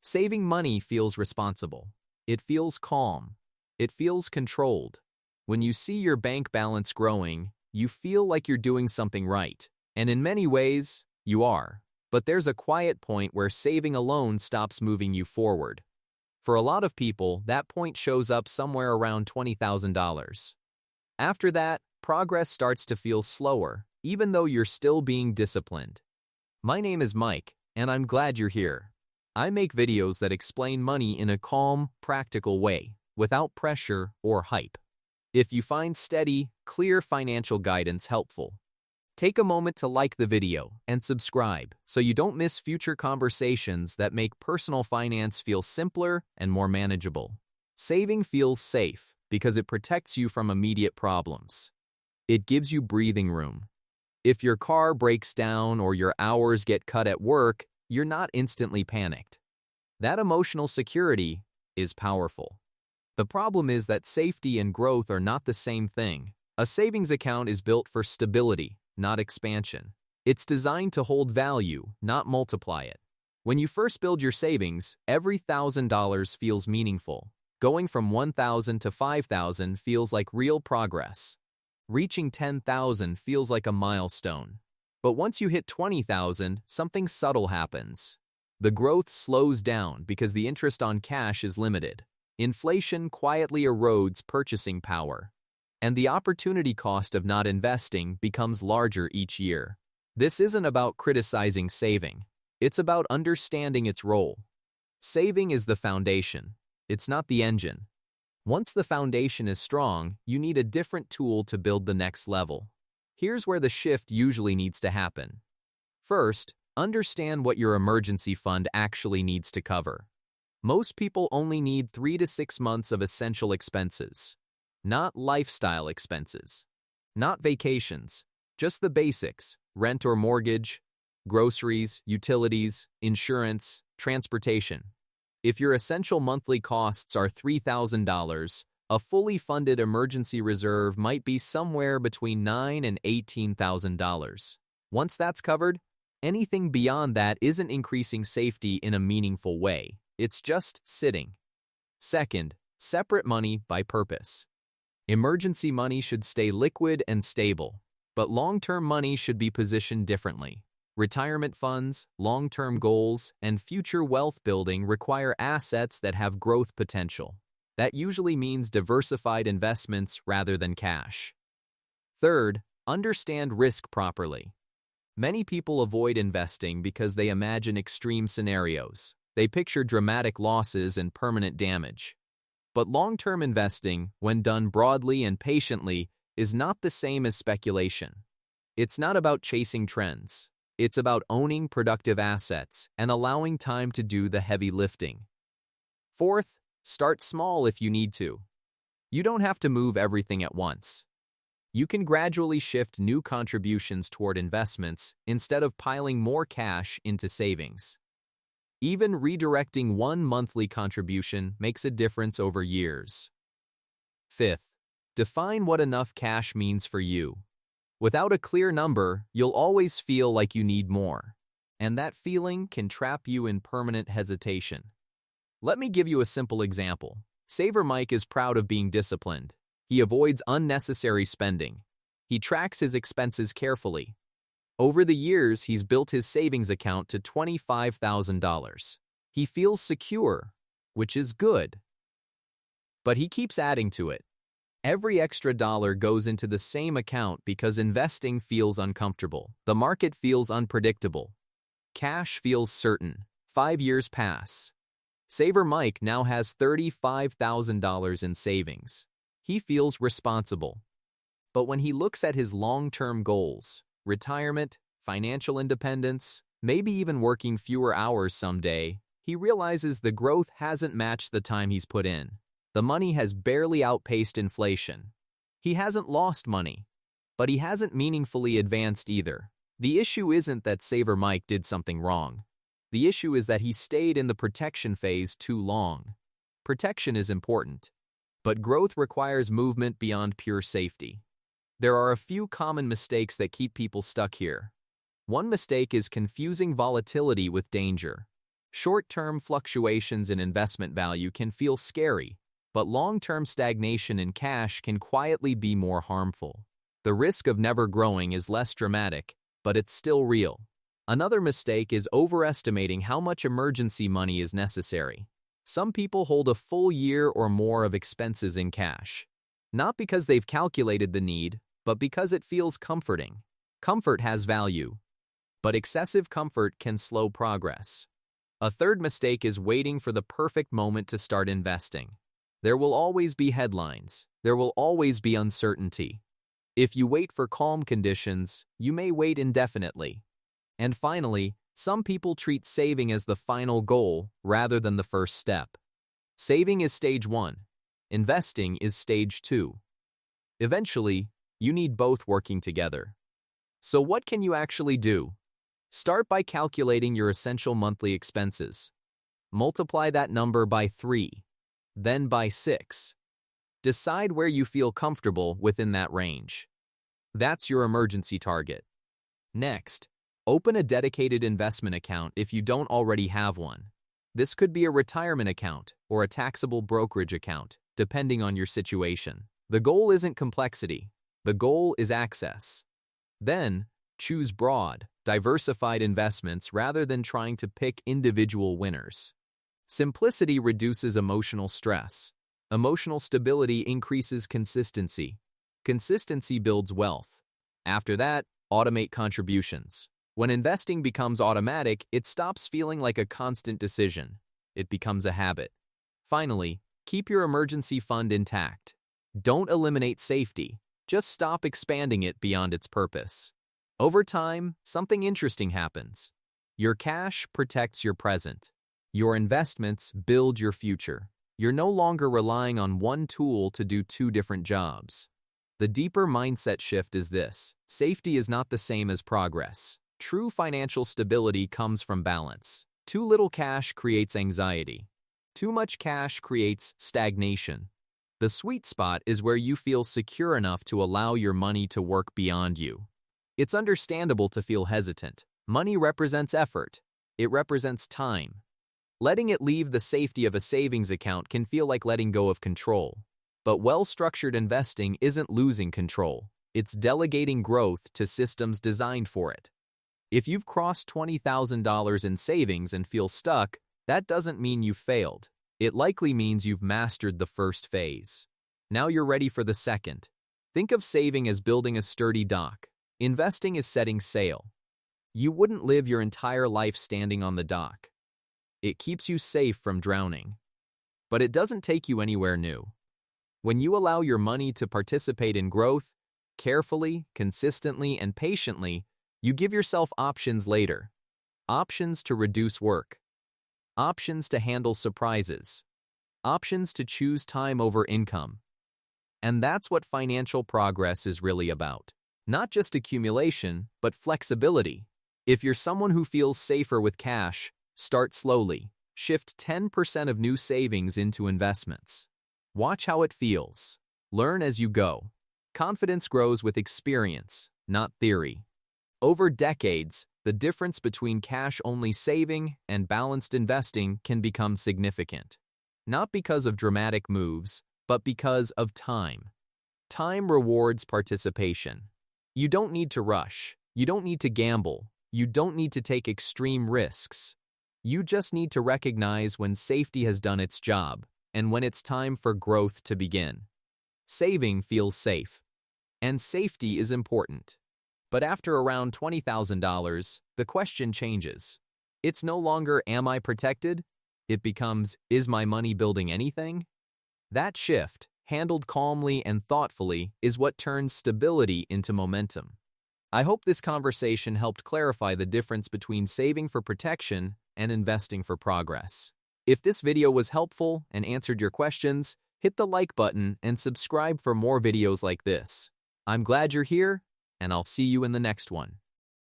Saving money feels responsible. It feels calm. It feels controlled. When you see your bank balance growing, you feel like you're doing something right. And in many ways, you are. But there's a quiet point where saving alone stops moving you forward. For a lot of people, that point shows up somewhere around $20,000. After that, progress starts to feel slower, even though you're still being disciplined. My name is Mike, and I'm glad you're here. I make videos that explain money in a calm, practical way, without pressure or hype. If you find steady, clear financial guidance helpful, take a moment to like the video and subscribe so you don't miss future conversations that make personal finance feel simpler and more manageable. Saving feels safe because it protects you from immediate problems. It gives you breathing room. If your car breaks down or your hours get cut at work, you're not instantly panicked. That emotional security is powerful. The problem is that safety and growth are not the same thing. A savings account is built for stability, not expansion. It's designed to hold value, not multiply it. When you first build your savings, every $1,000 feels meaningful. Going from $1,000 to $5,000 feels like real progress. Reaching $10,000 feels like a milestone. But once you hit $20,000, something subtle happens. The growth slows down because the interest on cash is limited. Inflation quietly erodes purchasing power. And the opportunity cost of not investing becomes larger each year. This isn't about criticizing saving. It's about understanding its role. Saving is the foundation. It's not the engine. Once the foundation is strong, you need a different tool to build the next level. Here's where the shift usually needs to happen. First, understand what your emergency fund actually needs to cover. Most people only need 3 to 6 months of essential expenses. Not lifestyle expenses. Not vacations. Just the basics: rent or mortgage, groceries, utilities, insurance, transportation. If your essential monthly costs are $3,000, a fully funded emergency reserve might be somewhere between $9,000 and $18,000. Once that's covered, anything beyond that isn't increasing safety in a meaningful way. It's just sitting. Second, separate money by purpose. Emergency money should stay liquid and stable, but long-term money should be positioned differently. Retirement funds, long-term goals, and future wealth building require assets that have growth potential. That usually means diversified investments rather than cash. Third, understand risk properly. Many people avoid investing because they imagine extreme scenarios. They picture dramatic losses and permanent damage. But long-term investing, when done broadly and patiently, is not the same as speculation. It's not about chasing trends. It's about owning productive assets and allowing time to do the heavy lifting. Fourth, start small if you need to. You don't have to move everything at once. You can gradually shift new contributions toward investments instead of piling more cash into savings. Even redirecting one monthly contribution makes a difference over years. Fifth, define what enough cash means for you. Without a clear number, you'll always feel like you need more, and that feeling can trap you in permanent hesitation. Let me give you a simple example. Saver Mike is proud of being disciplined. He avoids unnecessary spending. He tracks his expenses carefully. Over the years, he's built his savings account to $25,000. He feels secure, which is good. But he keeps adding to it. Every extra dollar goes into the same account because investing feels uncomfortable. The market feels unpredictable. Cash feels certain. 5 years pass. Saver Mike now has $35,000 in savings. He feels responsible. But when he looks at his long-term goals, retirement, financial independence, maybe even working fewer hours someday, he realizes the growth hasn't matched the time he's put in. The money has barely outpaced inflation. He hasn't lost money, but he hasn't meaningfully advanced either. The issue isn't that Saver Mike did something wrong. The issue is that he stayed in the protection phase too long. Protection is important, but growth requires movement beyond pure safety. There are a few common mistakes that keep people stuck here. One mistake is confusing volatility with danger. Short-term fluctuations in investment value can feel scary, but long-term stagnation in cash can quietly be more harmful. The risk of never growing is less dramatic, but it's still real. Another mistake is overestimating how much emergency money is necessary. Some people hold a full year or more of expenses in cash. Not because they've calculated the need, but because it feels comforting. Comfort has value, but excessive comfort can slow progress. A third mistake is waiting for the perfect moment to start investing. There will always be headlines. There will always be uncertainty. If you wait for calm conditions, you may wait indefinitely. And finally, some people treat saving as the final goal rather than the first step. Saving is stage 1. Investing is stage 2. Eventually, you need both working together. So what can you actually do? Start by calculating your essential monthly expenses. Multiply that number by 3, then by 6. Decide where you feel comfortable within that range. That's your emergency target. Next, open a dedicated investment account if you don't already have one. This could be a retirement account or a taxable brokerage account, depending on your situation. The goal isn't complexity. The goal is access. Then, choose broad, diversified investments rather than trying to pick individual winners. Simplicity reduces emotional stress. Emotional stability increases consistency. Consistency builds wealth. After that, automate contributions. When investing becomes automatic, it stops feeling like a constant decision. It becomes a habit. Finally, keep your emergency fund intact. Don't eliminate safety. Just stop expanding it beyond its purpose. Over time, something interesting happens. Your cash protects your present. Your investments build your future. You're no longer relying on one tool to do 2 different jobs. The deeper mindset shift is this: safety is not the same as progress. True financial stability comes from balance. Too little cash creates anxiety. Too much cash creates stagnation. The sweet spot is where you feel secure enough to allow your money to work beyond you. It's understandable to feel hesitant. Money represents effort. It represents time. Letting it leave the safety of a savings account can feel like letting go of control. But well-structured investing isn't losing control. It's delegating growth to systems designed for it. If you've crossed $20,000 in savings and feel stuck, that doesn't mean you've failed. It likely means you've mastered the first phase. Now you're ready for the second. Think of saving as building a sturdy dock. Investing is setting sail. You wouldn't live your entire life standing on the dock. It keeps you safe from drowning. But it doesn't take you anywhere new. When you allow your money to participate in growth, carefully, consistently, and patiently, you give yourself options later. Options to reduce work. Options to handle surprises. Options to choose time over income. And that's what financial progress is really about. Not just accumulation, but flexibility. If you're someone who feels safer with cash, start slowly. Shift 10% of new savings into investments. Watch how it feels. Learn as you go. Confidence grows with experience, not theory. Over decades, the difference between cash-only saving and balanced investing can become significant. Not because of dramatic moves, but because of time. Time rewards participation. You don't need to rush. You don't need to gamble. You don't need to take extreme risks. You just need to recognize when safety has done its job and when it's time for growth to begin. Saving feels safe, and safety is important. But after around $20,000, the question changes. It's no longer, am I protected? It becomes, is my money building anything? That shift, handled calmly and thoughtfully, is what turns stability into momentum. I hope this conversation helped clarify the difference between saving for protection and investing for progress. If this video was helpful and answered your questions, hit the like button and subscribe for more videos like this. I'm glad you're here, and I'll see you in the next one.